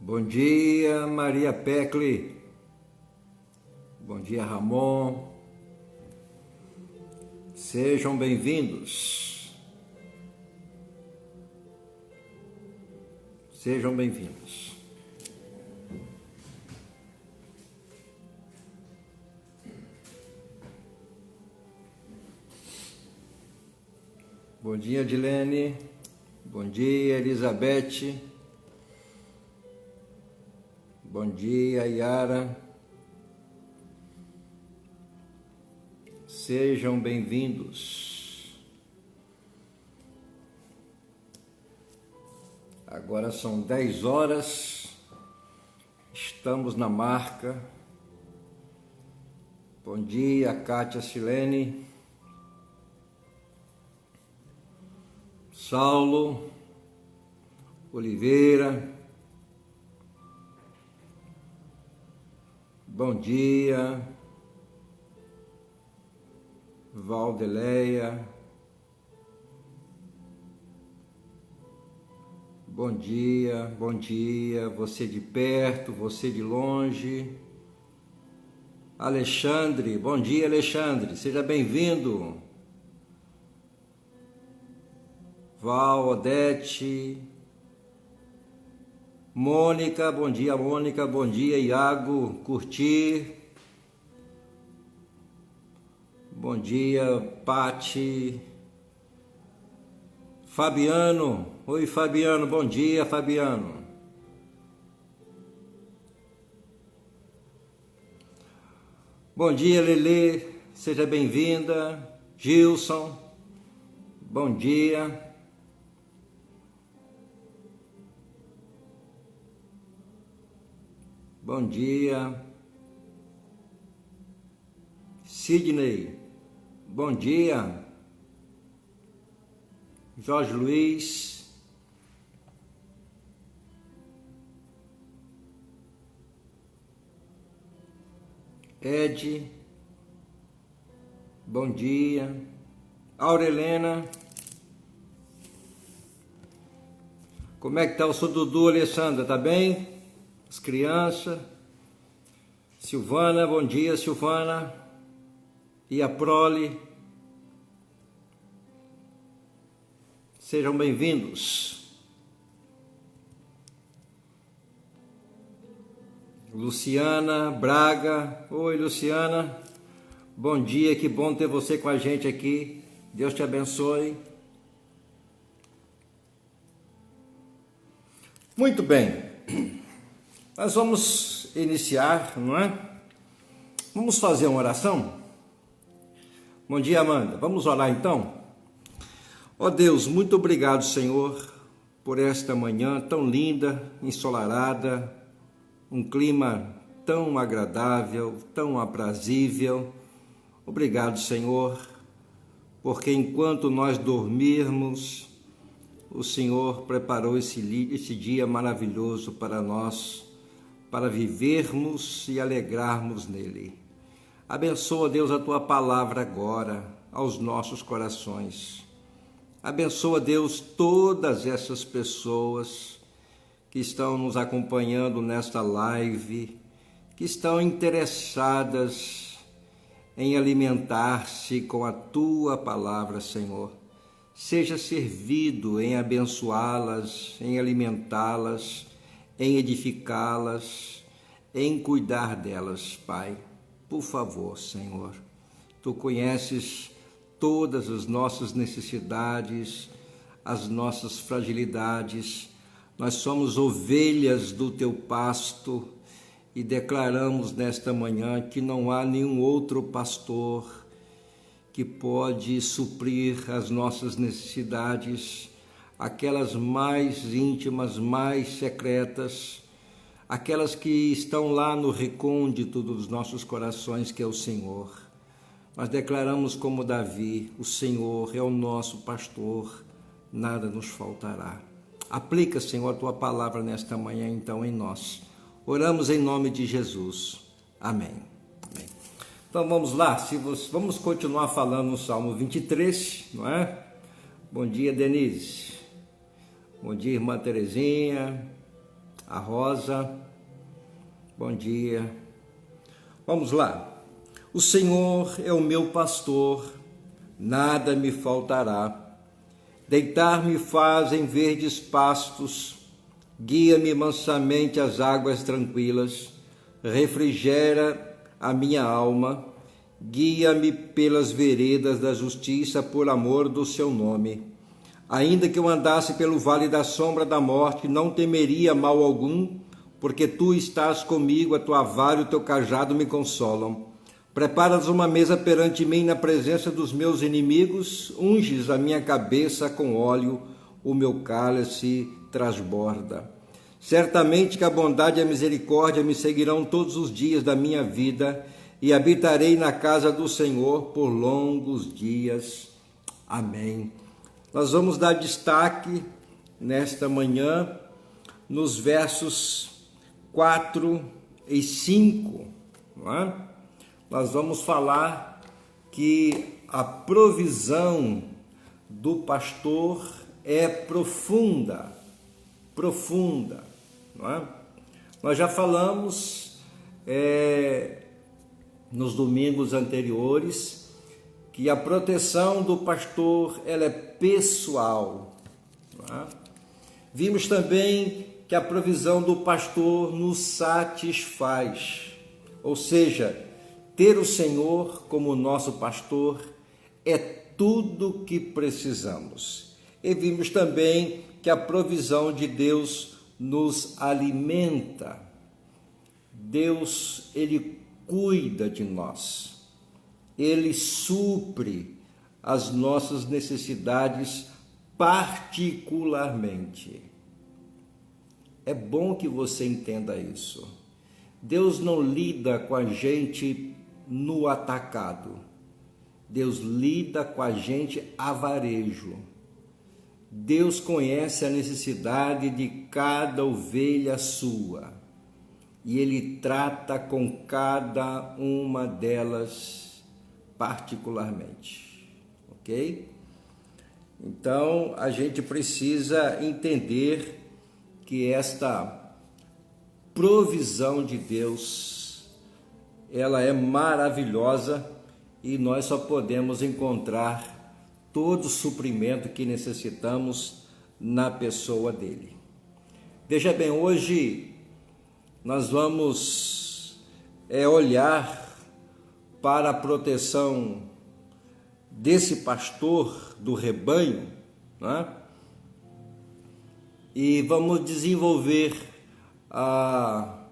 Bom dia, Maria Pecli. Bom dia, Ramon. Sejam bem-vindos. Sejam bem-vindos. Bom dia, Dilene. Bom dia, Elizabeth. Bom dia, Yara. Sejam bem-vindos. Agora são 10 horas. Estamos na marca. Bom dia, Kátia Silene. Saulo Oliveira. Bom dia, Valdeleia. Bom dia, você de perto, você de longe. Alexandre, bom dia, Alexandre, seja bem-vindo. Val, Odete. Mônica, bom dia, Iago, Curtir. Bom dia, Pati. Fabiano, oi Fabiano, bom dia, Fabiano. Bom dia, Lelê, seja bem-vinda. Gilson, bom dia. Bom dia, Sidney, bom dia, Jorge Luiz, Ed, bom dia, Aurelena, como é que está o seu Dudu, Alessandra, tá bem? As crianças. Silvana, bom dia, Silvana. E a Prole. Sejam bem-vindos. Luciana Braga. Oi, Luciana. Bom dia, que bom ter você com a gente aqui. Deus te abençoe. Muito bem. Nós vamos iniciar, não é? Vamos fazer uma oração? Bom dia, Amanda. Vamos orar então? Ó Deus, muito obrigado, Senhor, por esta manhã tão linda, ensolarada, um clima tão agradável, tão aprazível. Obrigado, Senhor, porque enquanto nós dormirmos, o Senhor preparou esse dia maravilhoso para nós, para vivermos e alegrarmos nele. Abençoa, Deus, a tua palavra agora aos nossos corações. Abençoa, Deus, todas essas pessoas que estão nos acompanhando nesta live, que estão interessadas em alimentar-se com a tua palavra, Senhor. Seja servido em abençoá-las, em alimentá-las, em edificá-las, em cuidar delas, Pai. Por favor, Senhor, Tu conheces todas as nossas necessidades, as nossas fragilidades. Nós somos ovelhas do Teu pasto e declaramos nesta manhã que não há nenhum outro pastor que pode suprir as nossas necessidades, aquelas mais íntimas, mais secretas, aquelas que estão lá no recôndito dos nossos corações, que é o Senhor. Nós declaramos como Davi: o Senhor é o nosso pastor, nada nos faltará. Aplica, Senhor, a Tua palavra nesta manhã, então, em nós. Oramos em nome de Jesus. Amém. Amém. Então, vamos lá. Vamos continuar falando no Salmo 23, não é? Bom dia, Denise. Bom dia, irmã Terezinha. a Rosa, bom dia. Vamos lá. O Senhor é o meu pastor, nada me faltará. Deitar-me faz em verdes pastos, guia-me mansamente às águas tranquilas, refrigera a minha alma, guia-me pelas veredas da justiça por amor do seu nome. Ainda que eu andasse pelo vale da sombra da morte, não temeria mal algum, porque tu estás comigo, a tua vara e o teu cajado me consolam. Preparas uma mesa perante mim na presença dos meus inimigos, unges a minha cabeça com óleo, o meu cálice transborda. Certamente que a bondade e a misericórdia me seguirão todos os dias da minha vida, e habitarei na casa do Senhor por longos dias. Amém. Nós vamos dar destaque nesta manhã nos versos 4 e 5, não é? Nós vamos falar que a provisão do pastor é profunda, não é? Nós já falamos nos domingos anteriores que a proteção do pastor ela é pessoal, não é? Vimos também que a provisão do pastor nos satisfaz, ou seja, ter o Senhor como nosso pastor é tudo o que precisamos. E vimos também que a provisão de Deus nos alimenta. Deus, Ele cuida de nós. Ele supre as nossas necessidades particularmente. É bom que você entenda isso. Deus não lida com a gente no atacado. Deus lida com a gente a varejo. Deus conhece a necessidade de cada ovelha sua e Ele trata com cada uma delas particularmente, ok? Então a gente precisa entender que esta provisão de Deus ela é maravilhosa e nós só podemos encontrar todo o suprimento que necessitamos na pessoa dele. Veja bem, hoje nós vamos olhar para a proteção desse pastor do rebanho, né? E vamos desenvolver a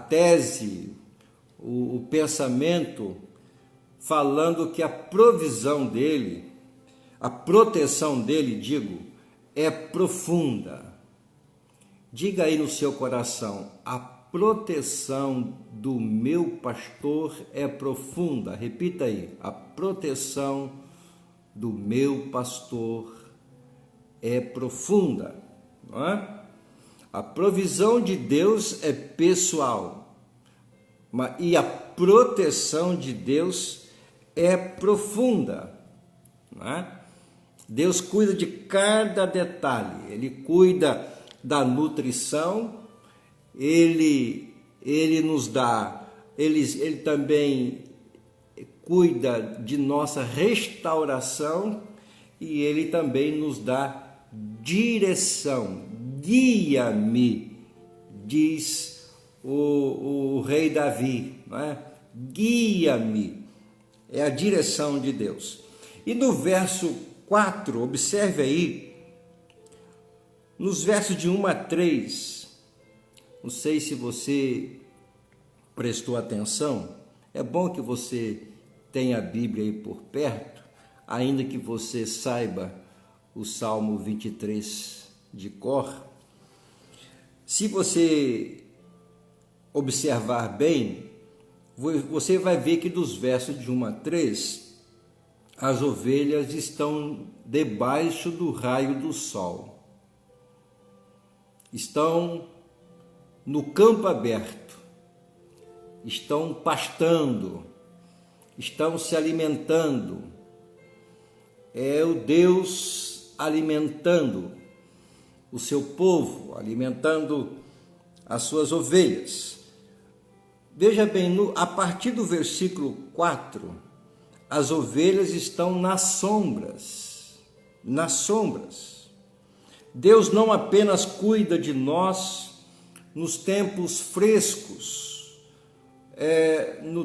tese, o pensamento, falando que a provisão dele, a proteção dele, é profunda. Diga aí no seu coração, a proteção do meu pastor é profunda. Repita aí, a proteção do meu pastor é profunda, não é? A provisão de Deus é pessoal, e a proteção de Deus é profunda, não é? Deus cuida de cada detalhe, Ele cuida da nutrição, Ele nos dá, Ele também cuida de nossa restauração e Ele também nos dá direção. Guia-me, diz o rei Davi, não é? Guia-me, é a direção de Deus. E no verso 4, observe aí, nos versos de 1 a 3, não sei se você prestou atenção, é bom que você tenha a Bíblia aí por perto, ainda que você saiba o Salmo 23 de cor. Se você observar bem, você vai ver que dos versos de 1 a 3, as ovelhas estão debaixo do raio do sol. Estão no campo aberto, estão pastando, estão se alimentando. É o Deus alimentando o seu povo, alimentando as suas ovelhas. Veja bem, a partir do versículo 4, as ovelhas estão nas sombras. Nas sombras. Deus não apenas cuida de nós nos tempos frescos, no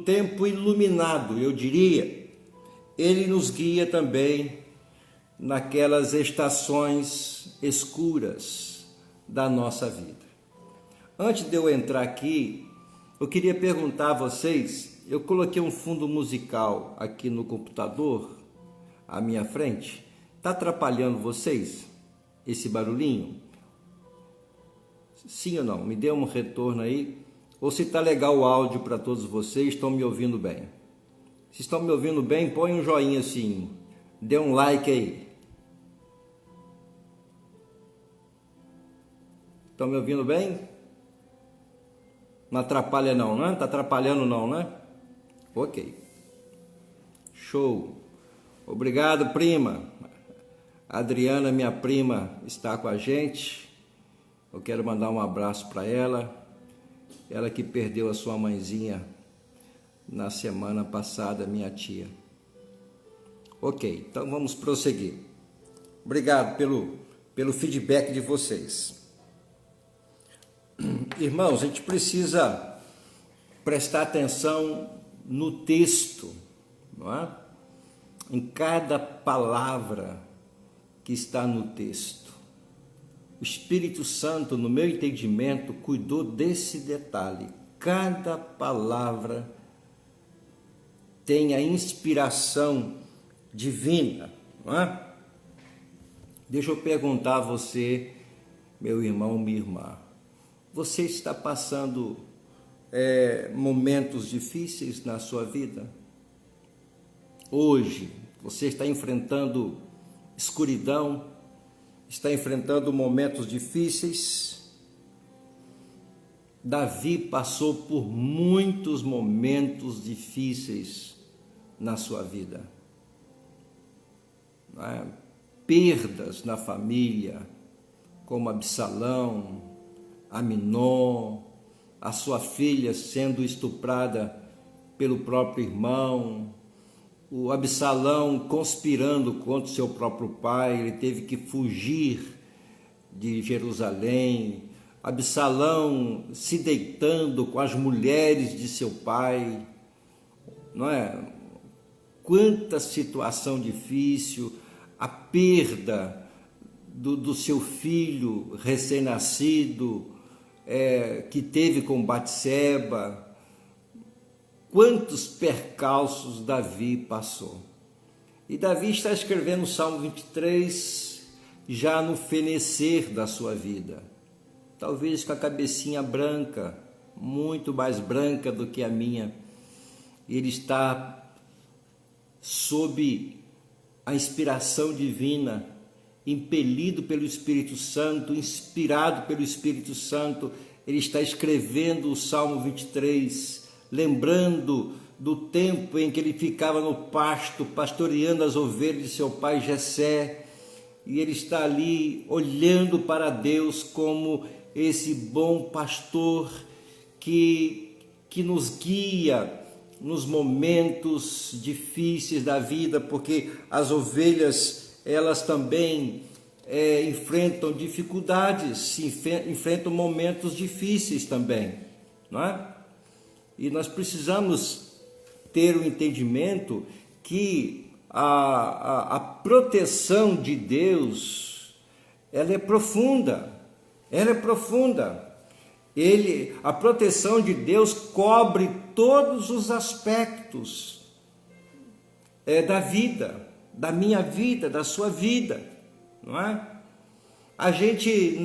tempo iluminado, eu diria. Ele nos guia também naquelas estações escuras da nossa vida. Antes de eu entrar aqui, eu queria perguntar a vocês, eu coloquei um fundo musical aqui no computador, à minha frente. Está atrapalhando vocês esse barulhinho? Sim ou não? Me dê um retorno aí. Ou se está legal o áudio para todos vocês, estão me ouvindo bem? Se estão me ouvindo bem, põe um joinha assim. Dê um like aí. Estão me ouvindo bem? Não atrapalha não, né? Está atrapalhando não, né? Ok. Show. Obrigado, prima. A Adriana, minha prima, está com a gente. Eu quero mandar um abraço para ela. Ela que perdeu a sua mãezinha na semana passada, minha tia. Ok, então vamos prosseguir. Obrigado pelo feedback de vocês. Irmãos, a gente precisa prestar atenção no texto, não é? Em cada palavra que está no texto. O Espírito Santo, no meu entendimento, cuidou desse detalhe. Cada palavra tem a inspiração divina, não é? Deixa eu perguntar a você, meu irmão, minha irmã. Você está passando momentos difíceis na sua vida? Hoje, você está enfrentando escuridão? Está enfrentando momentos difíceis? Davi passou por muitos momentos difíceis na sua vida. Não é? Perdas na família, como Absalão, Aminon, a sua filha sendo estuprada pelo próprio irmão, o Absalão conspirando contra o seu próprio pai, ele teve que fugir de Jerusalém, Absalão se deitando com as mulheres de seu pai, não é? Quanta situação difícil, a perda do seu filho recém-nascido, que teve com Batseba. Quantos percalços Davi passou. E Davi está escrevendo o Salmo 23 já no fenecer da sua vida. Talvez com a cabecinha branca, muito mais branca do que a minha. Ele está sob a inspiração divina, impelido pelo Espírito Santo, inspirado pelo Espírito Santo. Ele está escrevendo o Salmo 23, lembrando do tempo em que ele ficava no pasto, pastoreando as ovelhas de seu pai Jessé, e ele está ali olhando para Deus como esse bom pastor que nos guia nos momentos difíceis da vida, porque as ovelhas, elas também enfrentam dificuldades, enfrentam momentos difíceis também, não é? E nós precisamos ter o entendimento que a proteção de Deus, ela é profunda, a proteção de Deus cobre todos os aspectos da vida, da minha vida, da sua vida, não é? A gente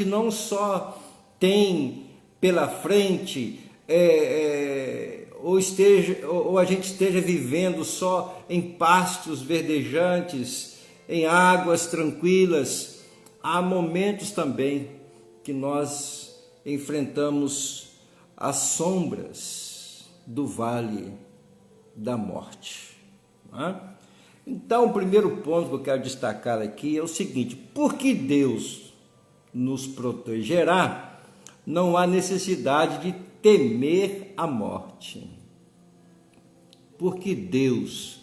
não só tem pela frente, ou a gente esteja vivendo só em pastos verdejantes, em águas tranquilas. Há momentos também que nós enfrentamos as sombras do vale da morte, não é? Então, o primeiro ponto que eu quero destacar aqui é o seguinte: por que Deus nos protegerá, não há necessidade de temer a morte. Porque Deus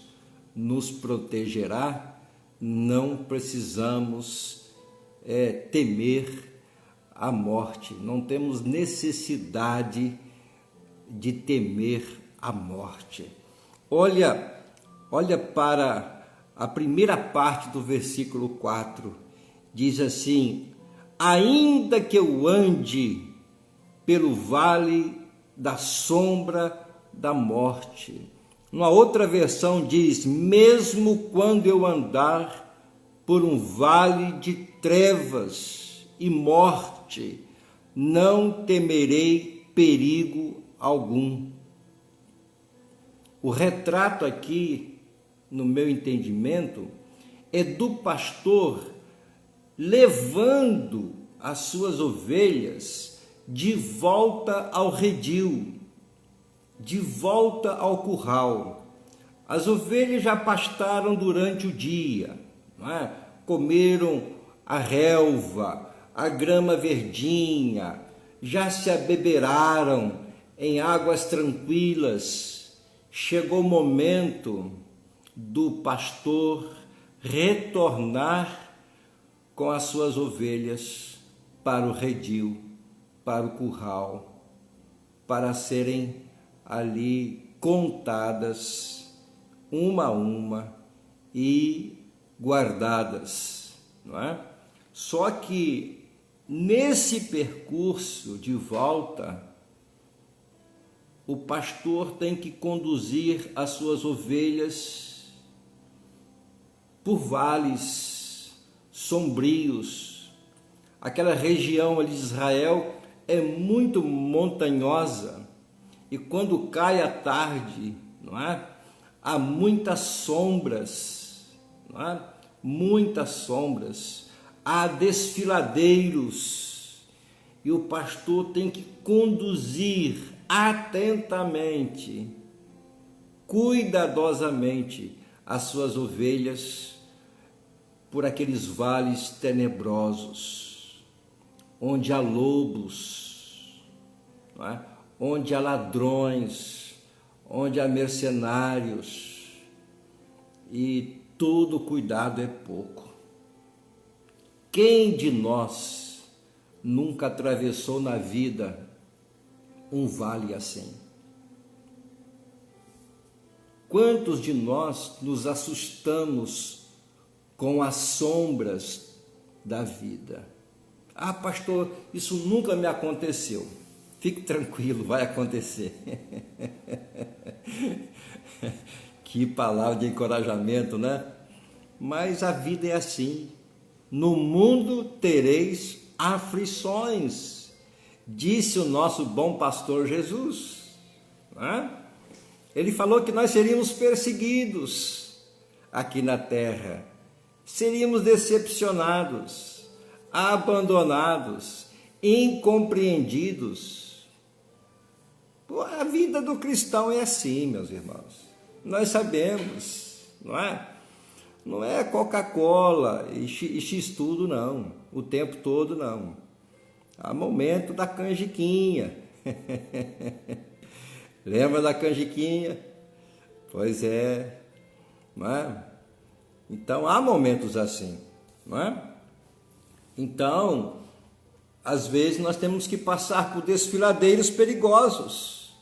nos protegerá, não precisamos temer a morte, não temos necessidade de temer a morte. Olha para a primeira parte do versículo 4, diz assim: ainda que eu ande pelo vale da sombra da morte. Uma outra versão diz: mesmo quando eu andar por um vale de trevas e morte, não temerei perigo algum. O retrato aqui, no meu entendimento, é do pastor levando as suas ovelhas de volta ao redil, de volta ao curral. As ovelhas já pastaram durante o dia, não é? Comeram a relva, a grama verdinha, já se abeberaram em águas tranquilas. Chegou o momento do pastor retornar com as suas ovelhas para o redil, para o curral, para serem ali contadas uma a uma e guardadas, não é? Só que nesse percurso de volta, o pastor tem que conduzir as suas ovelhas por vales sombrios. Aquela região ali de Israel é muito montanhosa, e quando cai a tarde, não é? Há muitas sombras, não é? Muitas sombras, há desfiladeiros, e o pastor tem que conduzir atentamente, cuidadosamente as suas ovelhas por aqueles vales tenebrosos, onde há lobos, não é? Onde há ladrões, onde há mercenários, e todo cuidado é pouco. Quem de nós nunca atravessou na vida um vale assim? Quantos de nós nos assustamos com as sombras da vida? Ah, pastor, isso nunca me aconteceu. Fique tranquilo, vai acontecer. Que palavra de encorajamento, né? Mas a vida é assim. No mundo tereis aflições, disse o nosso bom pastor Jesus, né? Ele falou que nós seríamos perseguidos aqui na terra, seríamos decepcionados, abandonados, incompreendidos. A vida do cristão é assim, meus irmãos. Nós sabemos, não é? Não é Coca-Cola e X-tudo, não. O tempo todo, não. Há momento da canjiquinha. Lembra da canjiquinha? Pois é. Não é? Então, há momentos assim, não é? Então, às vezes nós temos que passar por desfiladeiros perigosos,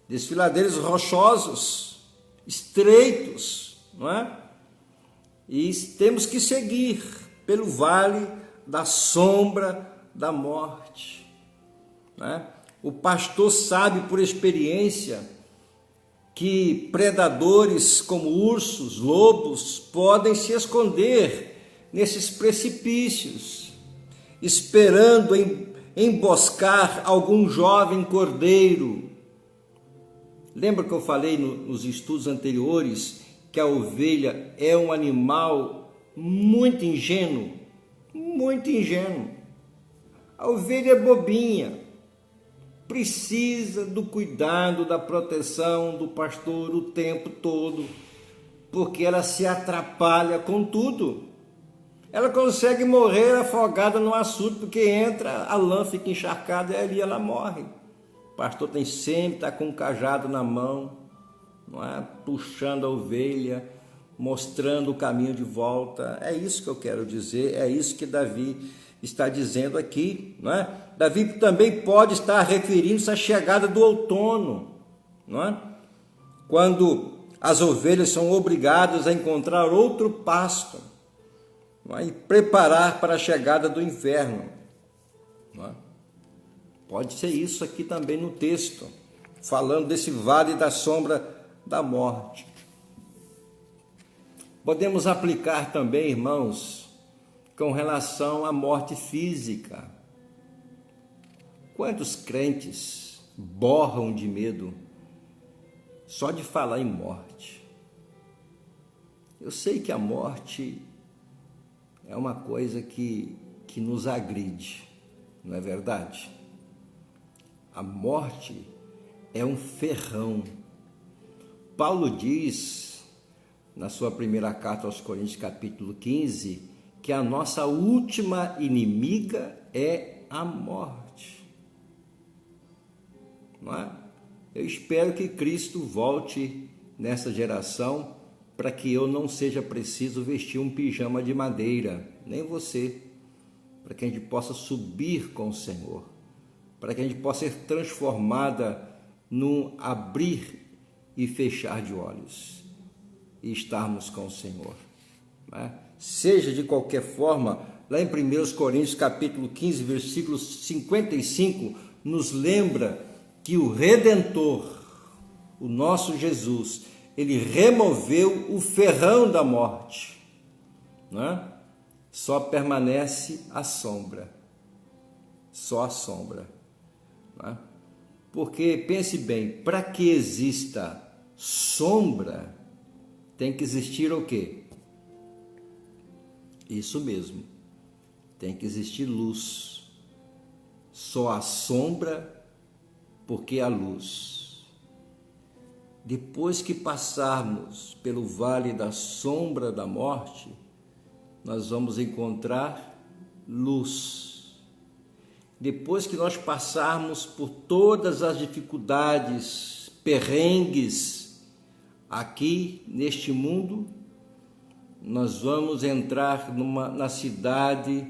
desfiladeiros rochosos, estreitos, não é? E temos que seguir pelo vale da sombra da morte, não é? O pastor sabe por experiência que predadores como ursos, lobos, podem se esconder nesses precipícios, esperando emboscar algum jovem cordeiro. Lembra que eu falei nos estudos anteriores que a ovelha é um animal muito ingênuo? Muito ingênuo. A ovelha é bobinha, precisa do cuidado, da proteção do pastor o tempo todo, porque ela se atrapalha com tudo. ela consegue morrer afogada no açude, porque entra, a lã fica encharcada e ali ela morre. O pastor tem sempre estar com um cajado na mão, não é? Puxando a ovelha, mostrando o caminho de volta. É isso que eu quero dizer, é isso que Davi está dizendo aqui, não é? Davi também pode estar referindo-se à chegada do outono, não é? Quando as ovelhas são obrigadas a encontrar outro pasto, não é? E preparar para a chegada do inverno, não é? Pode ser isso aqui também no texto, falando desse vale da sombra da morte. Podemos aplicar também, irmãos, com relação à morte física. Quantos crentes borram de medo só de falar em morte? Eu sei que a morte é uma coisa que nos agride, não é verdade? A morte é um ferrão. Paulo diz, na sua primeira carta aos Coríntios, capítulo 15, que a nossa última inimiga é a morte. Não é? Eu espero que Cristo volte nessa geração para que eu não seja preciso vestir um pijama de madeira, nem você, para que a gente possa subir com o Senhor, para que a gente possa ser transformada num abrir e fechar de olhos e estarmos com o Senhor, né? Seja de qualquer forma, lá em 1 Coríntios capítulo 15, versículo 55, nos lembra que o Redentor, o nosso Jesus, ele removeu o ferrão da morte, né? Só permanece a sombra, só a sombra, né? Porque, pense bem, para que exista sombra, tem que existir o quê? Isso mesmo, tem que existir luz. Só a sombra, porque a luz. Depois que passarmos pelo vale da sombra da morte, nós vamos encontrar luz. Depois que nós passarmos por todas as dificuldades, perrengues aqui neste mundo, nós vamos entrar na cidade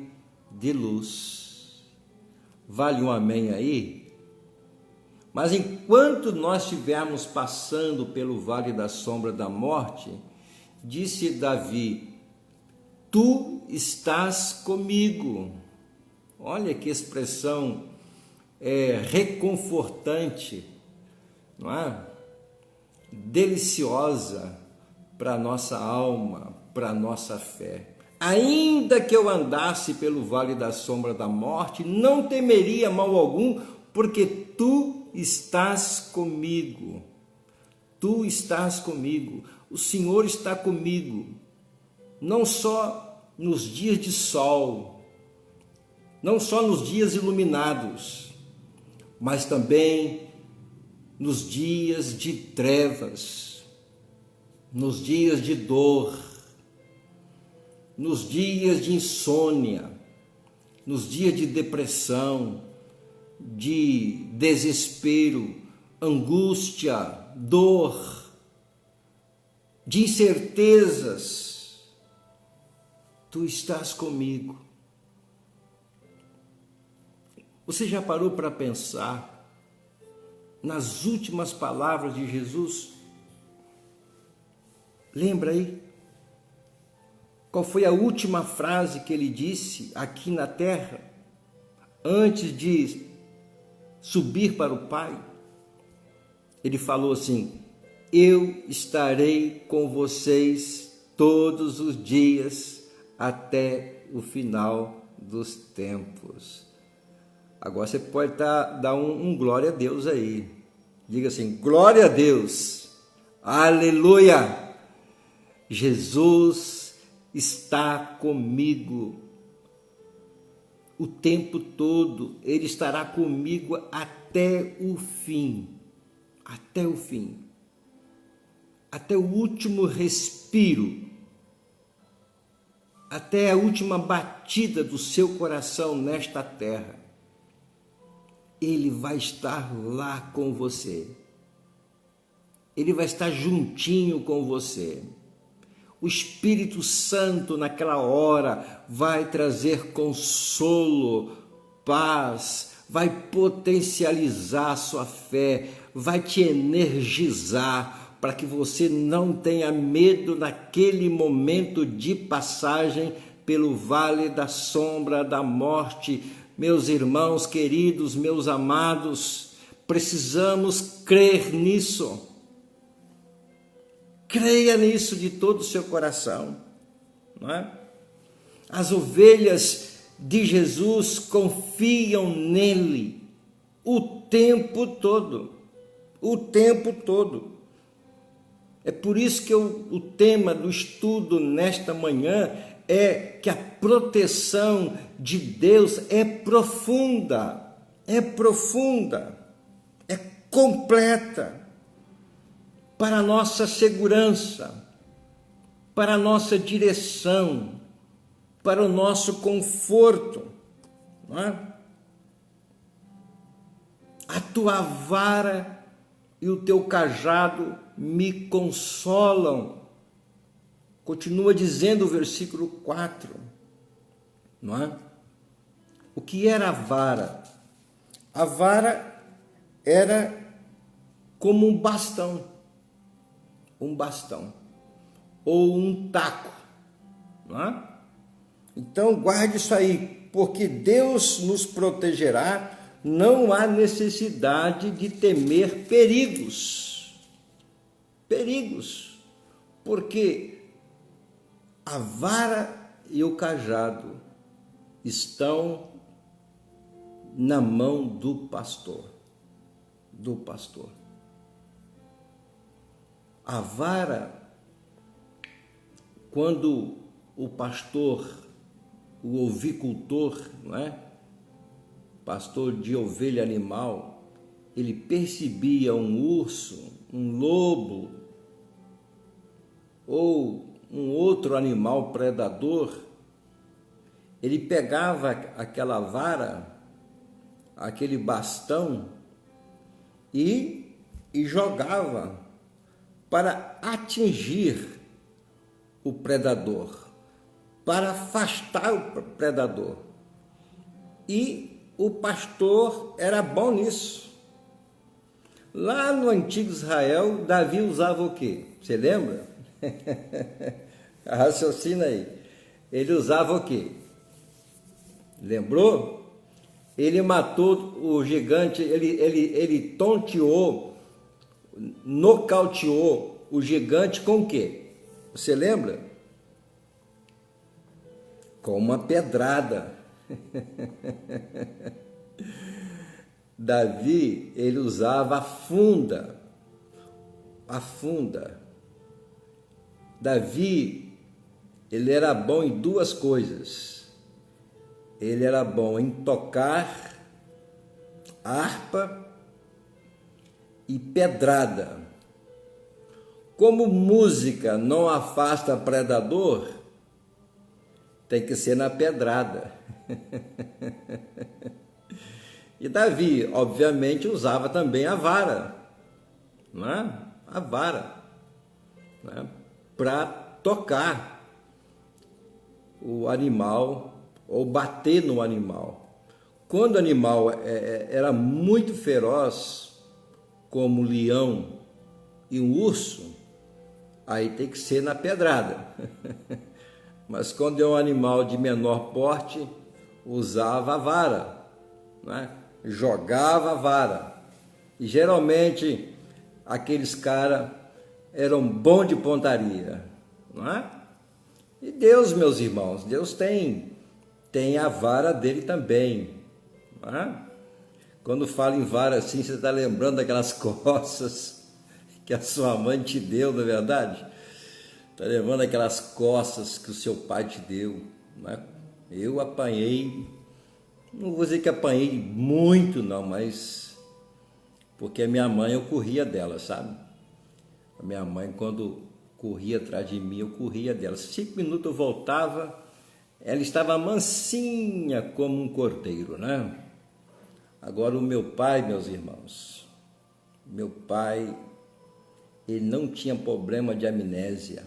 de luz. Vale um amém aí? Mas enquanto nós estivermos passando pelo vale da sombra da morte, disse Davi, tu estás comigo. Olha que expressão reconfortante, não é? Deliciosa para a nossa alma, para a nossa fé. Ainda que eu andasse pelo vale da sombra da morte, não temeria mal algum, porque tu estás comigo. Tu estás comigo. O Senhor está comigo. Não só nos dias de sol, não só nos dias iluminados, mas também nos dias de trevas, nos dias de dor, nos dias de insônia, nos dias de depressão, de desespero, angústia, dor, de incertezas. Tu estás comigo. Você já parou para pensar nas últimas palavras de Jesus? Lembra aí? Qual foi a última frase que ele disse aqui na terra, antes de subir para o Pai? Ele falou assim, eu estarei com vocês todos os dias até o final dos tempos. Agora você pode dar um glória a Deus aí. Diga assim, glória a Deus, aleluia, Jesus está comigo o tempo todo, Ele estará comigo até o fim, até o fim, até o último respiro. até a última batida do seu coração nesta terra, Ele vai estar lá com você. Ele vai estar juntinho com você. O Espírito Santo naquela hora vai trazer consolo, paz, vai potencializar a sua fé, vai te energizar para que você não tenha medo naquele momento de passagem pelo vale da sombra da morte. Meus irmãos queridos, meus amados, precisamos crer nisso. Creia nisso de todo o seu coração, não é? As ovelhas de Jesus confiam nele o tempo todo, o tempo todo. É por isso que o tema do estudo nesta manhã é que a proteção de Deus é profunda, é completa, para a nossa segurança, para a nossa direção, para o nosso conforto, não é? A tua vara e o teu cajado me consolam. Continua dizendo o versículo 4, não é? O que era a vara? A vara era como um bastão ou um taco, não é? Então guarde isso aí, porque Deus nos protegerá, não há necessidade de temer perigos, porque a vara e o cajado estão na mão do pastor. A vara, quando o pastor, o ovicultor, não é? Pastor de ovelha animal, ele percebia um urso, um lobo ou um outro animal predador, ele pegava aquela vara, aquele bastão e jogava para atingir o predador, para afastar o predador. E o pastor era bom nisso. Lá no antigo Israel, Davi usava o quê? Você lembra? Raciocina aí. Ele usava o quê? Lembrou? Ele matou o gigante, ele tonteou, nocauteou o gigante com o quê? Você lembra? Com uma pedrada. Davi, ele usava a funda. Davi, ele era bom em duas coisas. Ele era bom em tocar harpa e pedrada. Como música não afasta predador, tem que ser na pedrada. E Davi, obviamente, usava também a vara, não é? A vara, né? Para tocar o animal ou bater no animal. Quando o animal era muito feroz, como o leão e um urso, aí tem que ser na pedrada. Mas quando é um animal de menor porte, usava a vara, né? Jogava a vara. E geralmente aqueles caras eram bons de pontaria, não é? E Deus, meus irmãos, Deus tem a vara dele também, não é? Quando fala em vara assim, você está lembrando daquelas coças que a sua mãe te deu, não é verdade? Está lembrando aquelas coças que o seu pai te deu, não é? Eu apanhei, não vou dizer que apanhei muito não, mas porque a minha mãe, eu corria dela, sabe? A minha mãe, quando corria atrás de mim, eu corria dela. 5 minutos eu voltava, ela estava mansinha como um cordeiro, né? Agora o meu pai, meus irmãos, meu pai, ele não tinha problema de amnésia.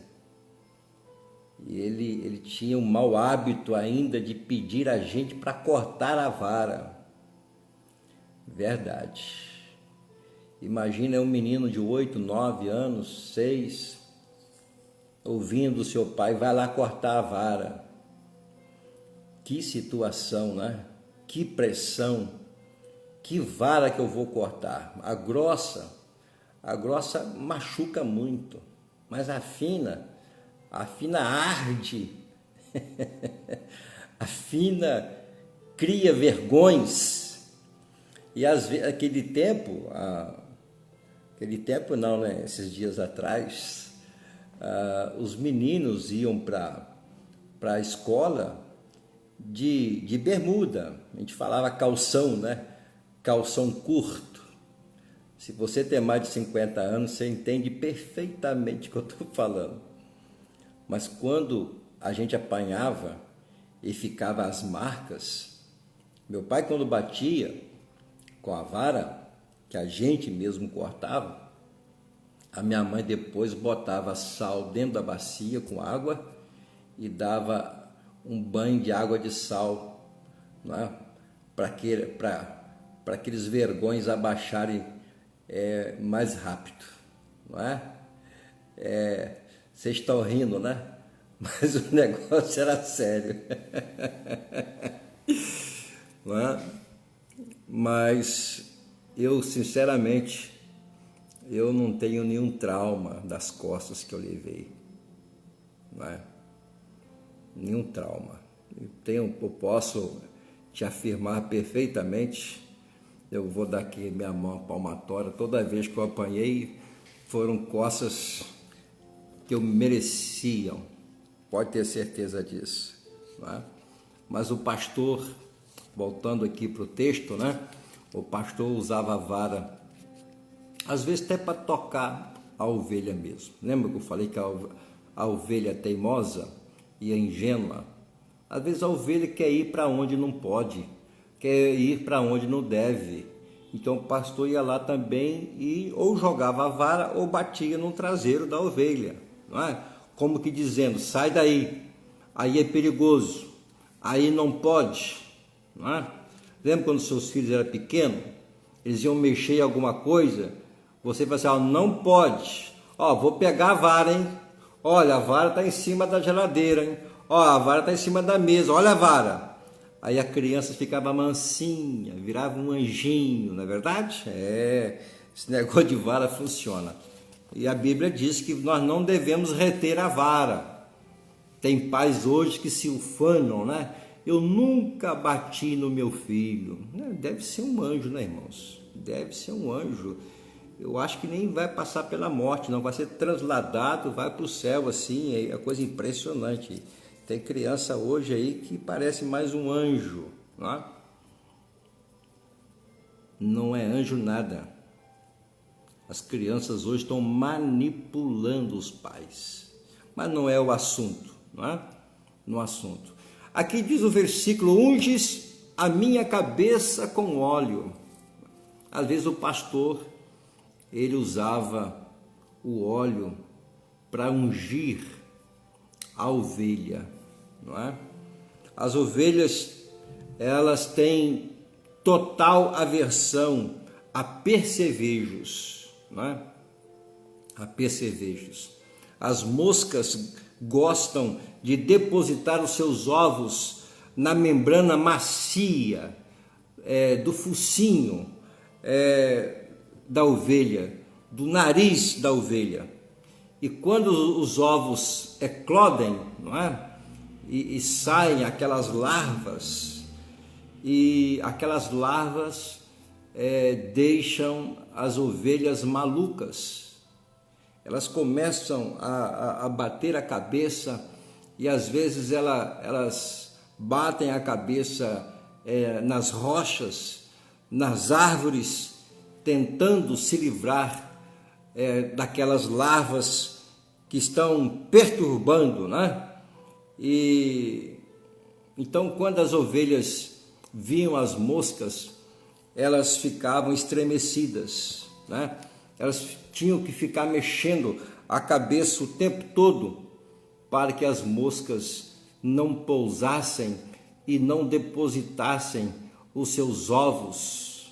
E ele tinha um mau hábito ainda de pedir a gente para cortar a vara. Verdade. Imagina um menino de 8, 9 anos, 6, ouvindo o seu pai, vai lá cortar a vara. Que situação, né? Que pressão. Que vara que eu vou cortar? A grossa machuca muito, mas a fina arde, a fina cria vergões. E às vezes, aquele tempo não, né? Esses dias atrás, os meninos iam para a escola de bermuda, a gente falava calção, né? Calção curto. Se você tem mais de 50 anos, você entende perfeitamente o que eu estou falando. Mas quando a gente apanhava e ficava as marcas, meu pai, quando batia com a vara, que a gente mesmo cortava, a minha mãe depois botava sal dentro da bacia com água e dava um banho de água de sal, não é? Para aqueles vergões abaixarem mais rápido, não é? Vocês estão rindo, né? Mas o negócio era sério. Não é? Mas eu, sinceramente, eu não tenho nenhum trauma das costas que eu levei. Não é? Nenhum trauma. Eu posso te afirmar perfeitamente. Eu vou dar aqui minha mão palmatória. Toda vez que eu apanhei, foram costas que eu mereciam. Pode ter certeza disso. Não é? Mas o pastor, voltando aqui para o texto, né? O pastor usava a vara, às vezes até para tocar a ovelha mesmo. Lembra que eu falei que a ovelha é teimosa e é ingênua? Às vezes a ovelha quer ir para onde não pode, quer ir para onde não deve. Então o pastor ia lá também e ou jogava a vara ou batia no traseiro da ovelha, não é? Como que dizendo, sai daí, aí é perigoso, aí não pode, não é? Lembra quando seus filhos eram pequenos, eles iam mexer em alguma coisa, você fala assim, não pode, vou pegar a vara, hein? Olha, a vara está em cima da geladeira, hein? A vara está em cima da mesa, olha a vara. Aí a criança ficava mansinha, virava um anjinho, não é verdade? Esse negócio de vara funciona. E a Bíblia diz que nós não devemos reter a vara. Tem pais hoje que se ufanam, né? Eu nunca bati no meu filho. Deve ser um anjo, né, irmãos? Deve ser um anjo. Eu acho que nem vai passar pela morte, não. Vai ser transladado, vai para o céu, assim, é coisa impressionante. Tem criança hoje aí que parece mais um anjo, não é? Não é anjo nada. As crianças hoje estão manipulando os pais. Mas não é o assunto, não é? No assunto. Aqui diz o versículo, unges a minha cabeça com óleo. Às vezes o pastor, ele usava o óleo para ungir a ovelha, não é? As ovelhas, elas têm total aversão a percevejos, não é? A percevejos. As moscas gostam de depositar os seus ovos na membrana macia do focinho da ovelha, do nariz da ovelha. E quando os ovos eclodem, não é? E saem aquelas larvas, e aquelas larvas deixam as ovelhas malucas. Elas começam a bater a cabeça e às vezes elas batem a cabeça nas rochas, nas árvores, tentando se livrar daquelas larvas que estão perturbando, né? E Então, quando as ovelhas viam as moscas, elas ficavam estremecidas, né? Elas tinham que ficar mexendo a cabeça o tempo todo para que as moscas não pousassem e não depositassem os seus ovos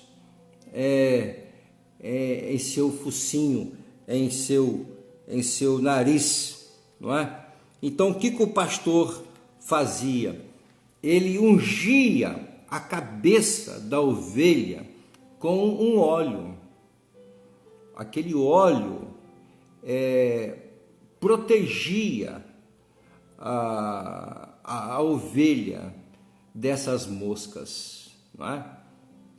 em seu focinho, em seu nariz, não é? Então, o que o pastor fazia? Ele ungia a cabeça da ovelha com um óleo. Aquele óleo protegia a ovelha dessas moscas, não é?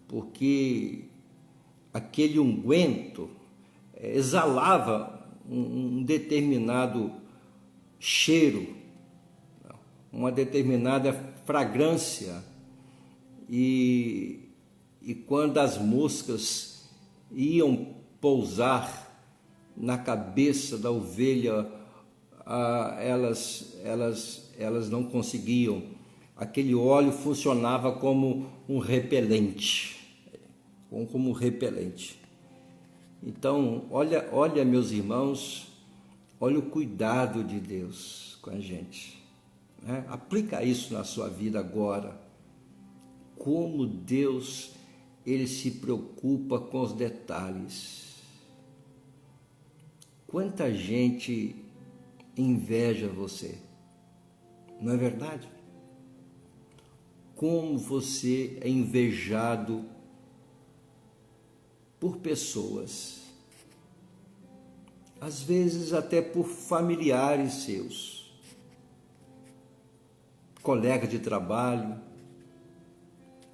Porque aquele unguento exalava um determinado cheiro, uma determinada fragrância, e quando as moscas iam pousar na cabeça da ovelha, elas não conseguiam. Aquele óleo funcionava como um repelente, como um repelente. Então, olha, meus irmãos, olha o cuidado de Deus com a gente, né? Aplica isso na sua vida agora. Como Deus, Ele se preocupa com os detalhes. Quanta gente inveja você, não é verdade? Como você é invejado por pessoas, às vezes até por familiares seus, colega de trabalho,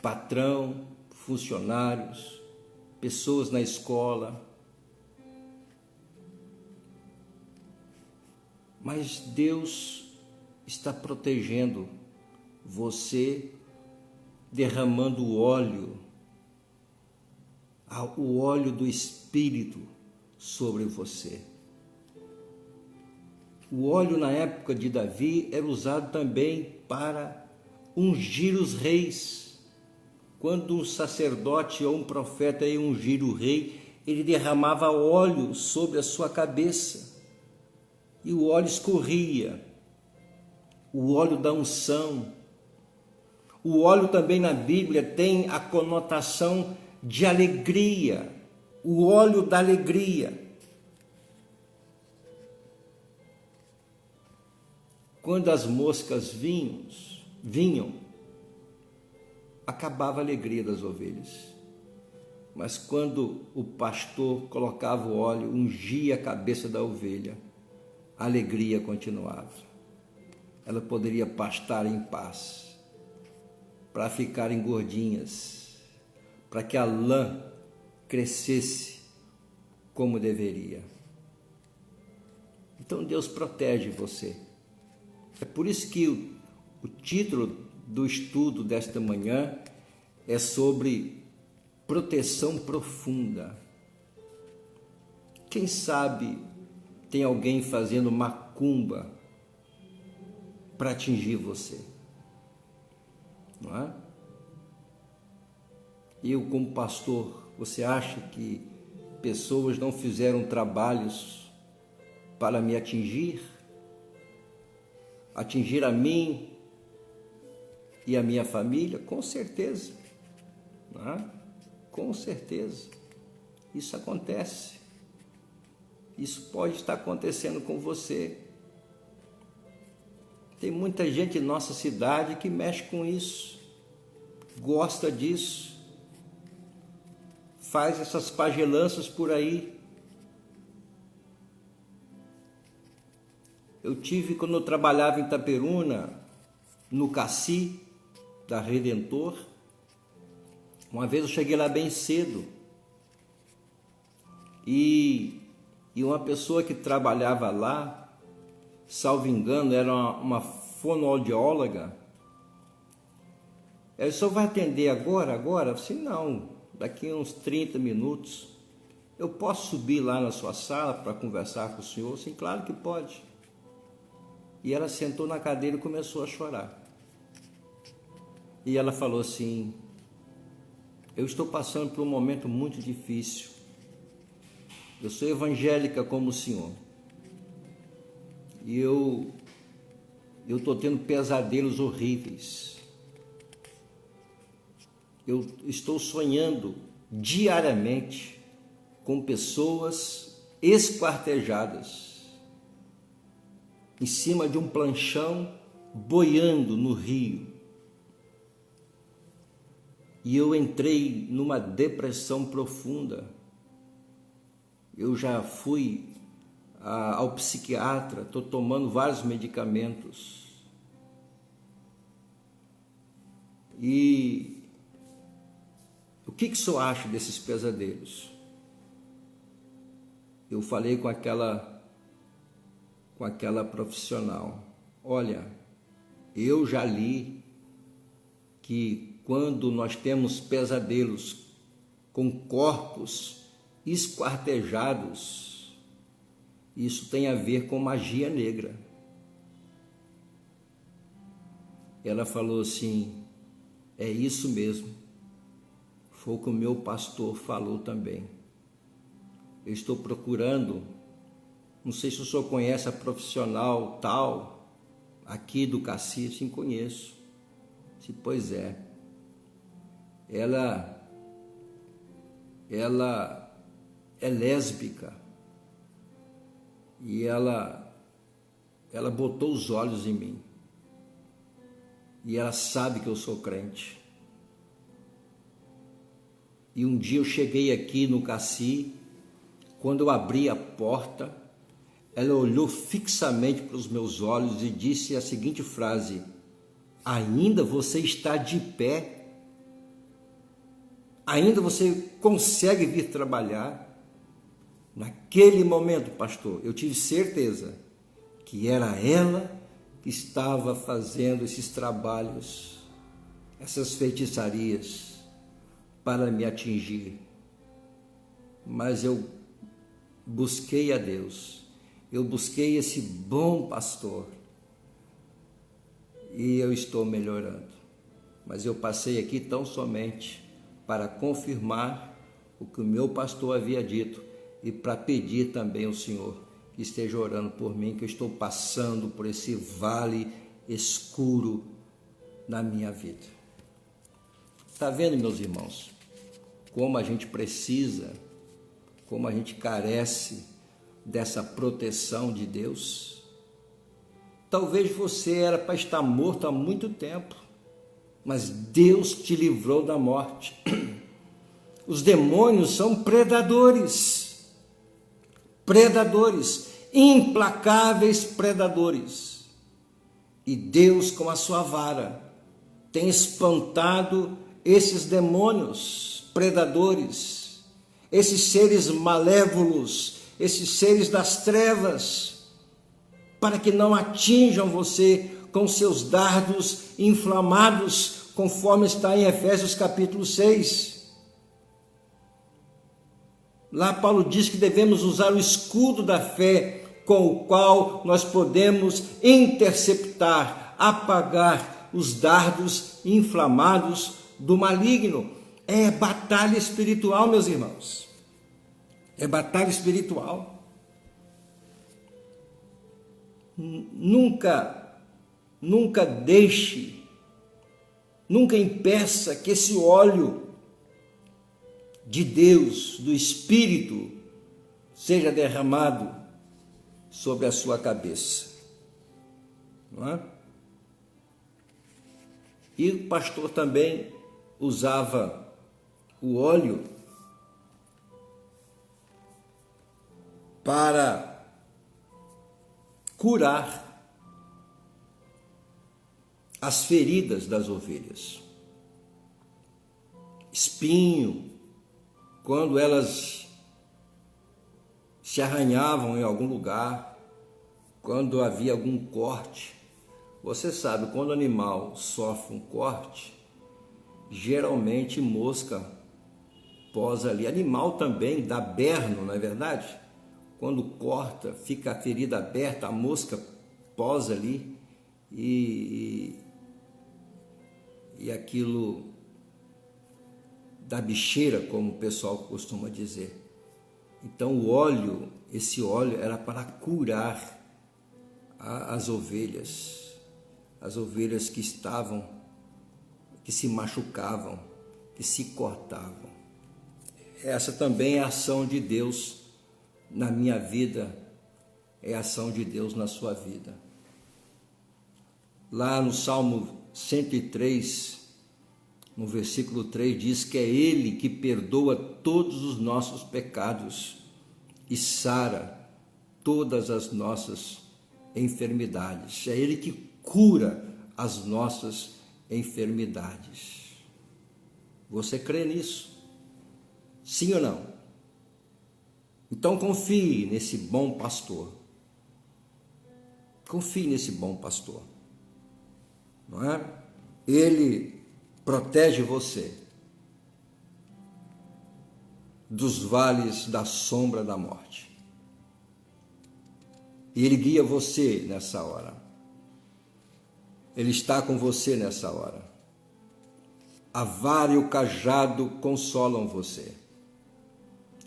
patrão, funcionários, pessoas na escola. Mas Deus está protegendo você, derramando o óleo do Espírito sobre você. O óleo na época de Davi era usado também para ungir os reis. Quando um sacerdote ou um profeta ia ungir o rei, ele derramava óleo sobre a sua cabeça. E o óleo escorria, o óleo da unção. O óleo também na Bíblia tem a conotação de alegria, o óleo da alegria. Quando as moscas vinham, acabava a alegria das ovelhas. Mas quando o pastor colocava o óleo, ungia a cabeça da ovelha, a alegria continuava. Ela poderia pastar em paz, para ficarem gordinhas, para que a lã crescesse como deveria. Então Deus protege você. É por isso que o título do estudo desta manhã é sobre proteção profunda. Quem sabe tem alguém fazendo macumba para atingir você, não é? Eu, como pastor, você acha que pessoas não fizeram trabalhos para me atingir a mim e a minha família? Com certeza, não é? Com certeza, isso acontece. Isso pode estar acontecendo com você. Tem muita gente em nossa cidade que mexe com isso, gosta disso, faz essas pagelanças por aí. Eu tive, quando eu trabalhava em Itaperuna, no Cassi da Redentor, uma vez eu cheguei lá bem cedo e uma pessoa que trabalhava lá, salvo engano, era uma fonoaudióloga. Ela disse: "O senhor vai atender agora? Eu disse: "Não, daqui a uns 30 minutos. Eu posso subir lá na sua sala para conversar com o senhor?" "Sim, claro que pode." E ela sentou na cadeira e começou a chorar. e ela falou assim: eu estou passando por um momento muito difícil. Eu sou evangélica como o senhor. E eu estou tendo pesadelos horríveis. Eu estou sonhando diariamente com pessoas esquartejadas em cima de um planchão boiando no rio. E eu entrei numa depressão profunda. Eu já fui ao psiquiatra, estou tomando vários medicamentos. E o que o senhor acha desses pesadelos? Eu falei com aquela profissional: olha, eu já li que quando nós temos pesadelos com corpos esquartejados, isso tem a ver com magia negra. Ela falou assim: é isso mesmo, foi o que o meu pastor falou também. Eu estou procurando, não sei se o senhor conhece a profissional tal, aqui do Cassi. Sim, conheço. Sim, pois é. Ela é lésbica e ela botou os olhos em mim e ela sabe que eu sou crente. E um dia eu cheguei aqui no Cassi, quando eu abri a porta, ela olhou fixamente para os meus olhos e disse a seguinte frase: ainda você está de pé? Ainda você consegue vir trabalhar? Naquele momento, pastor, eu tive certeza que era ela que estava fazendo esses trabalhos, essas feitiçarias para me atingir. Mas eu busquei a Deus, eu busquei esse bom pastor e eu estou melhorando. Mas eu passei aqui tão somente para confirmar o que o meu pastor havia dito e para pedir também ao Senhor que esteja orando por mim, que eu estou passando por esse vale escuro na minha vida. Está vendo, meus irmãos, como a gente precisa, como a gente carece dessa proteção de Deus? Talvez você era para estar morto há muito tempo, mas Deus te livrou da morte. Os demônios são predadores, implacáveis predadores. E Deus, com a sua vara, tem espantado esses demônios predadores, esses seres malévolos, esses seres das trevas, para que não atinjam você com seus dardos inflamados, conforme está em Efésios capítulo 6. Lá Paulo diz que devemos usar o escudo da fé, com o qual nós podemos interceptar, apagar os dardos inflamados do maligno. É batalha espiritual, meus irmãos. É batalha espiritual. Nunca deixe, nunca impeça que esse óleo de Deus, do Espírito, seja derramado sobre a sua cabeça. Não é? E o pastor também usava o óleo para curar as feridas das ovelhas. Espinho, quando elas se arranhavam em algum lugar, quando havia algum corte. Você sabe, quando o animal sofre um corte, geralmente mosca posa ali. Animal também dá berno, não é verdade? Quando corta, fica a ferida aberta, a mosca posa ali e e aquilo da bicheira, como o pessoal costuma dizer. Então o óleo, esse óleo era para curar as ovelhas que se machucavam, que se cortavam. Essa também é a ação de Deus na minha vida, é a ação de Deus na sua vida. Lá no Salmo 103, no versículo 3, diz que é Ele que perdoa todos os nossos pecados e sara todas as nossas enfermidades. É Ele que cura as nossas enfermidades. Você crê nisso? Sim ou não? Então confie nesse bom pastor. Confie nesse bom pastor. Não é? Ele protege você dos vales da sombra da morte. E Ele guia você nessa hora. Ele está com você nessa hora. A vara e o cajado consolam você.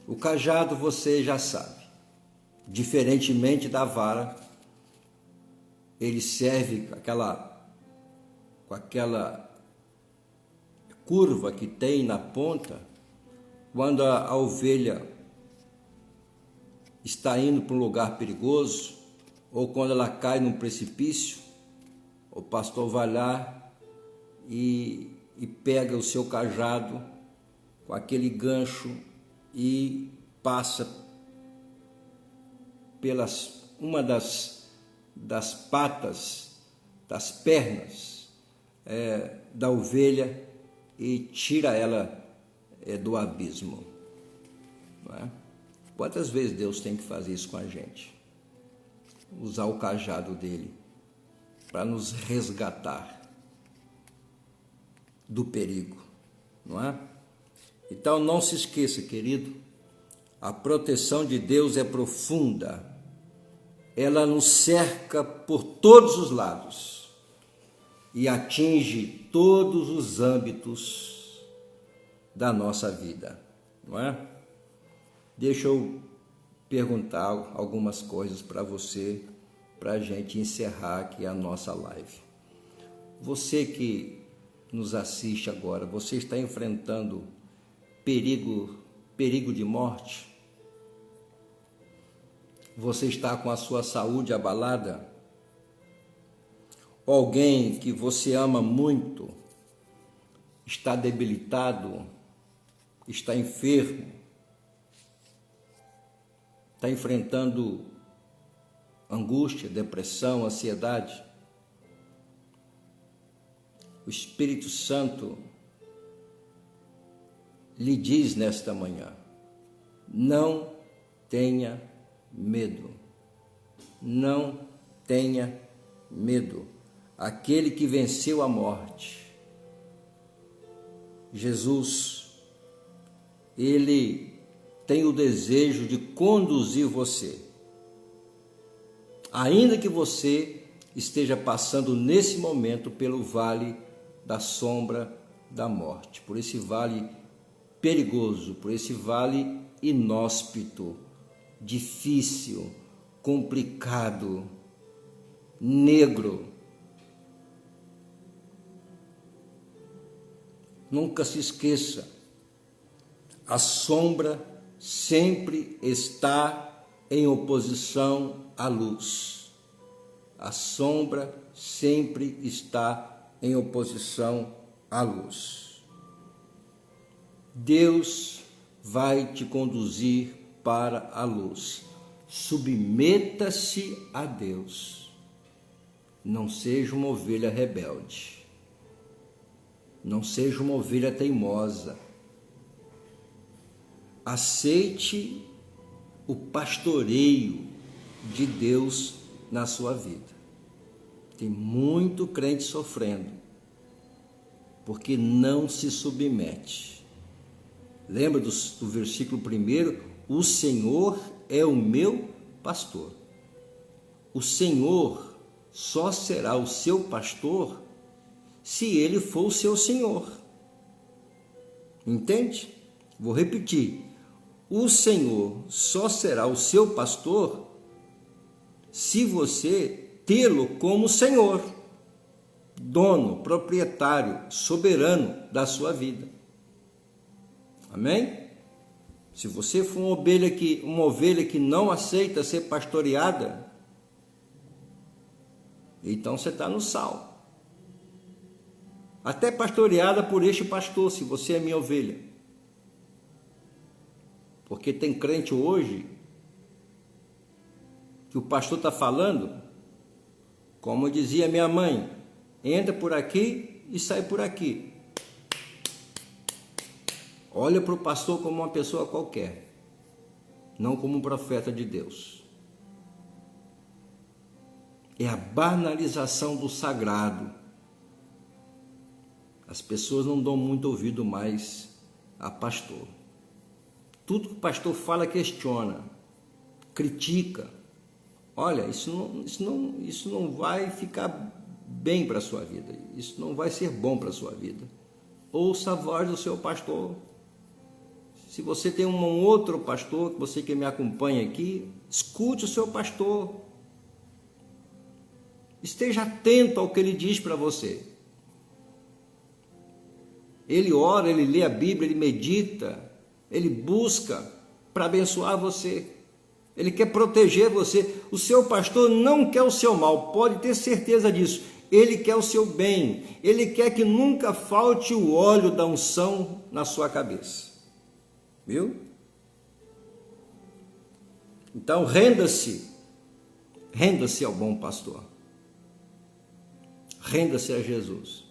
O cajado você já sabe. Diferentemente da vara, ele serve com aquela curva que tem na ponta, quando a ovelha está indo para um lugar perigoso, ou quando ela cai num precipício, o pastor vai lá e pega o seu cajado com aquele gancho e passa pelas uma das patas, das pernas da ovelha e tira ela do abismo. Não é? Quantas vezes Deus tem que fazer isso com a gente? Usar o cajado dele para nos resgatar do perigo, não é? Então não se esqueça, querido, a proteção de Deus é profunda, ela nos cerca por todos os lados e atinge todos os âmbitos da nossa vida, não é? Deixa eu perguntar algumas coisas para você, para a gente encerrar aqui a nossa live. Você que nos assiste agora, você está enfrentando perigo de morte? Você está com a sua saúde abalada? Alguém que você ama muito está debilitado, está enfermo, está enfrentando angústia, depressão, ansiedade? O Espírito Santo lhe diz nesta manhã: não tenha medo, não tenha medo. Aquele que venceu a morte, Jesus, Ele tem o desejo de conduzir você, ainda que você esteja passando nesse momento pelo vale da sombra da morte, por esse vale perigoso, por esse vale inóspito, difícil, complicado, negro. Nunca se esqueça, a sombra sempre está em oposição à luz. A sombra sempre está em oposição à luz. Deus vai te conduzir para a luz. Submeta-se a Deus. Não seja uma ovelha rebelde. Não seja uma ovelha teimosa. Aceite o pastoreio de Deus na sua vida. Tem muito crente sofrendo, porque não se submete. Lembra do versículo 1? O Senhor é o meu pastor. O Senhor só será o seu pastor se ele for o seu Senhor. Entende? Vou repetir. O Senhor só será o seu pastor se você tê-lo como Senhor, dono, proprietário, soberano da sua vida. Amém? Se você for uma ovelha que não aceita ser pastoreada, então você está no sal. Até pastoreada por este pastor, se você é minha ovelha. Porque tem crente hoje que o pastor está falando, como dizia minha mãe, entra por aqui e sai por aqui. Olha para o pastor como uma pessoa qualquer, não como um profeta de Deus. É a banalização do sagrado. As pessoas não dão muito ouvido mais a pastor. Tudo que o pastor fala questiona, critica. Olha, isso não vai ficar bem para a sua vida. Isso não vai ser bom para a sua vida. Ouça a voz do seu pastor. Se você tem um outro pastor, você que me acompanha aqui, escute o seu pastor. Esteja atento ao que ele diz para você. Ele ora, ele lê a Bíblia, ele medita, ele busca para abençoar você. Ele quer proteger você. O seu pastor não quer o seu mal, pode ter certeza disso. Ele quer o seu bem. Ele quer que nunca falte o óleo da unção na sua cabeça. Viu? Então renda-se ao bom pastor. Renda-se a Jesus.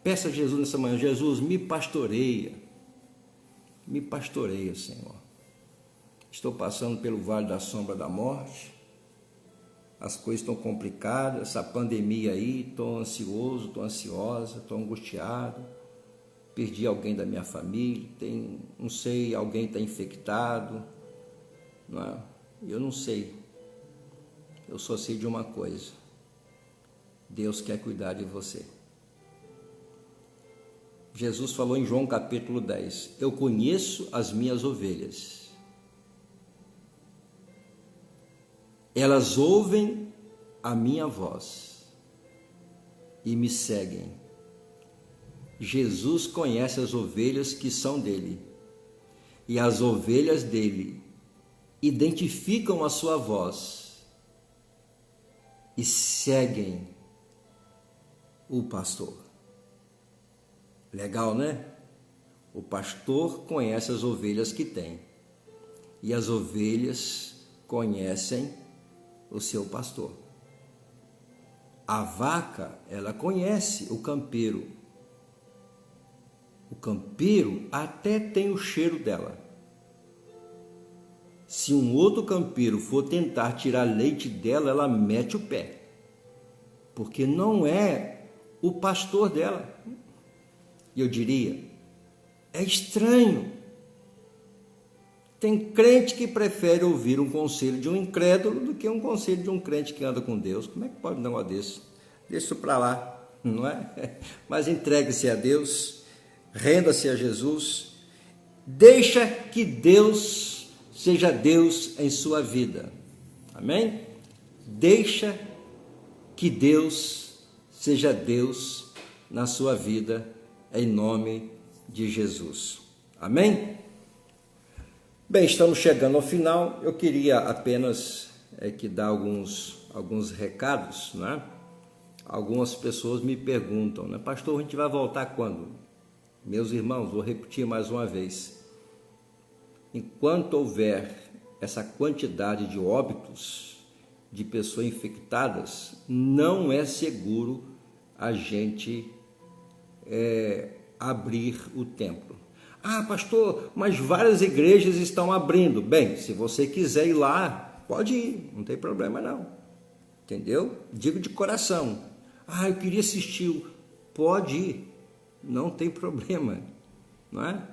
Peça a Jesus nessa manhã: Jesus, me pastoreia, Senhor. Estou passando pelo vale da sombra da morte, as coisas estão complicadas, essa pandemia aí, estou ansioso, estou ansiosa, estou angustiado, perdi alguém da minha família, não sei, alguém está infectado, não é? Eu não sei, eu só sei de uma coisa: Deus quer cuidar de você. Jesus falou em João capítulo 10, eu conheço as minhas ovelhas, elas ouvem a minha voz e me seguem. Jesus conhece as ovelhas que são dele, e as ovelhas dele identificam a sua voz e seguem o pastor. Legal, né? O pastor conhece as ovelhas que tem, e as ovelhas conhecem o seu pastor. A vaca, ela conhece o campeiro. O campeiro até tem o cheiro dela. Se um outro campeiro for tentar tirar leite dela, ela mete o pé, porque não é o pastor dela. E eu diria, é estranho. Tem crente que prefere ouvir um conselho de um incrédulo do que um conselho de um crente que anda com Deus. Como é que pode um negócio desse? Deixa isso para lá, não é? Mas entregue-se a Deus, renda-se a Jesus, deixa que Deus seja Deus em sua vida. Amém? Deixa que Deus seja Deus na sua vida, em nome de Jesus. Amém? Bem, estamos chegando ao final. Eu queria apenas que dar alguns recados, né? Algumas pessoas me perguntam, né? Pastor, a gente vai voltar quando? Meus irmãos, vou repetir mais uma vez. Enquanto houver essa quantidade de óbitos, de pessoas infectadas, não é seguro a gente abrir o templo. Ah, pastor, mas várias igrejas estão abrindo. Bem, se você quiser ir lá, pode ir, não tem problema não. Entendeu? Digo de coração. Ah, eu queria assistir. Pode ir, não tem problema, não é?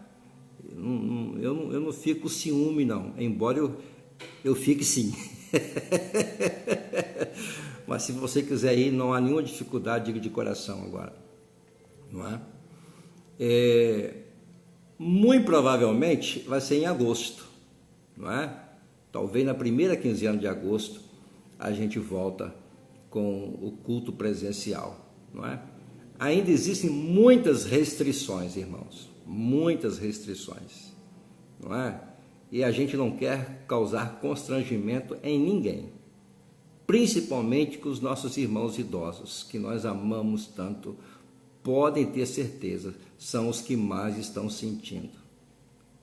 Eu não fico ciúme não, embora eu fique sim. Mas se você quiser ir, não há nenhuma dificuldade, diga de coração agora, não é? Muito provavelmente vai ser em agosto, não é? Talvez na primeira quinzena de agosto a gente volta com o culto presencial, não é? Ainda existem muitas restrições, irmãos, muitas restrições, não é? E a gente não quer causar constrangimento em ninguém, principalmente com os nossos irmãos idosos, que nós amamos tanto. Podem ter certeza, são os que mais estão sentindo.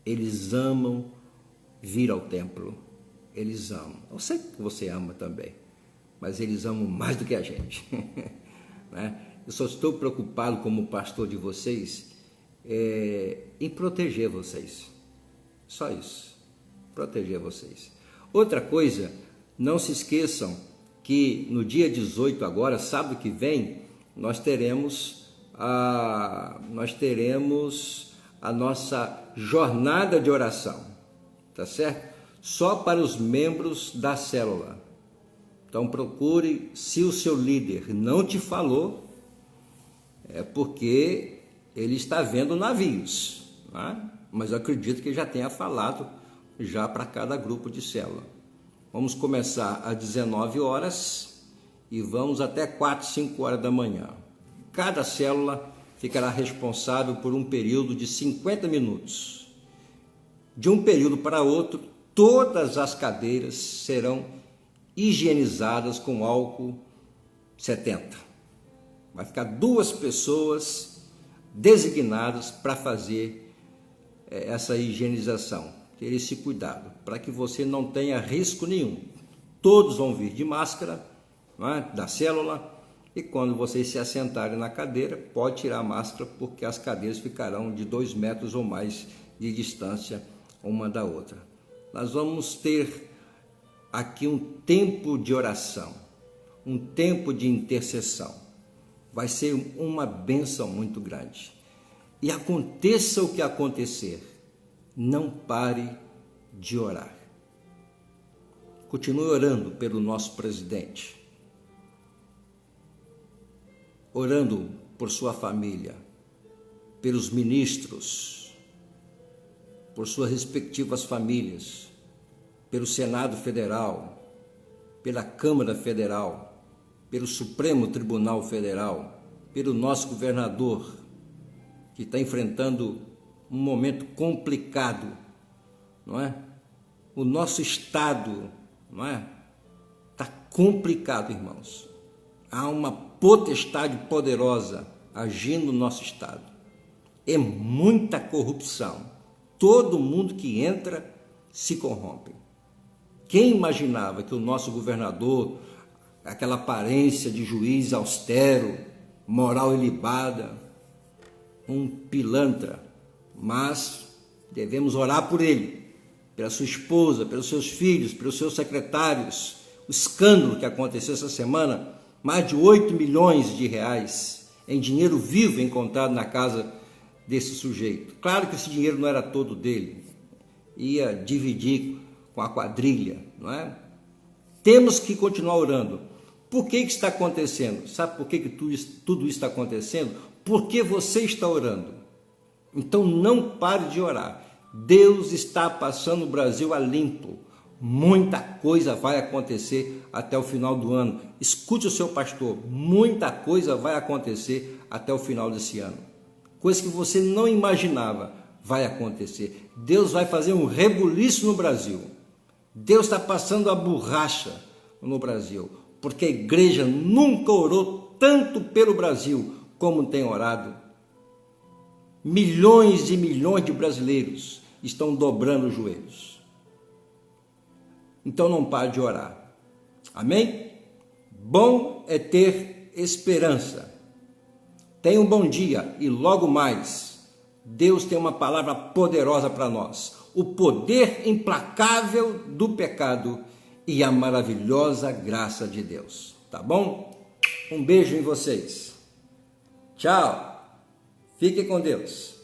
Eles amam vir ao templo, eles amam. Eu sei que você ama também, mas eles amam mais do que a gente. Né? Eu só estou preocupado como pastor de vocês em proteger vocês. Só isso, proteger vocês. Outra coisa, não se esqueçam que no dia 18 agora, sábado que vem, nós teremos a nossa jornada de oração, tá certo? Só para os membros da célula. Então procure, se o seu líder não te falou, é porque ele está vendo navios, né? Mas eu acredito que já tenha falado já para cada grupo de célula. Vamos começar às 19 horas e vamos até 4, 5 horas da manhã. Cada célula ficará responsável por um período de 50 minutos. De um período para outro, todas as cadeiras serão higienizadas com álcool 70. Vai ficar 2 pessoas designadas para fazer essa higienização. Ter esse cuidado, para que você não tenha risco nenhum. Todos vão vir de máscara, não é? Da célula. E quando vocês se assentarem na cadeira, pode tirar a máscara, porque as cadeiras ficarão de 2 metros ou mais de distância uma da outra. Nós vamos ter aqui um tempo de oração, um tempo de intercessão. Vai ser uma bênção muito grande. E aconteça o que acontecer, não pare de orar. Continue orando pelo nosso presidente. Orando por sua família, pelos ministros, por suas respectivas famílias, pelo Senado Federal, pela Câmara Federal, pelo Supremo Tribunal Federal, pelo nosso governador, que está enfrentando um momento complicado, não é? O nosso estado, não é? Está complicado, irmãos. Há uma potestade poderosa agindo no nosso estado. É muita corrupção. Todo mundo que entra se corrompe. Quem imaginava que o nosso governador, aquela aparência de juiz austero, moral ilibada, um pilantra, mas devemos orar por ele, pela sua esposa, pelos seus filhos, pelos seus secretários. O escândalo que aconteceu essa semana, mais de 8 milhões de reais em dinheiro vivo encontrado na casa desse sujeito. Claro que esse dinheiro não era todo dele, ia dividir com a quadrilha, não é? Temos que continuar orando. Por que está acontecendo? Sabe por que tudo isso está acontecendo? Porque você está orando. Então não pare de orar. Deus está passando o Brasil a limpo. Muita coisa vai acontecer até o final do ano. Escute o seu pastor, muita coisa vai acontecer até o final desse ano. Coisa que você não imaginava vai acontecer. Deus vai fazer um rebuliço no Brasil. Deus está passando a borracha no Brasil, porque a igreja nunca orou tanto pelo Brasil como tem orado. Milhões e milhões de brasileiros estão dobrando os joelhos. Então não pare de orar. Amém? Bom é ter esperança. Tenha um bom dia e logo mais, Deus tem uma palavra poderosa para nós. O poder implacável do pecado e a maravilhosa graça de Deus. Tá bom? Um beijo em vocês. Tchau. Fique com Deus.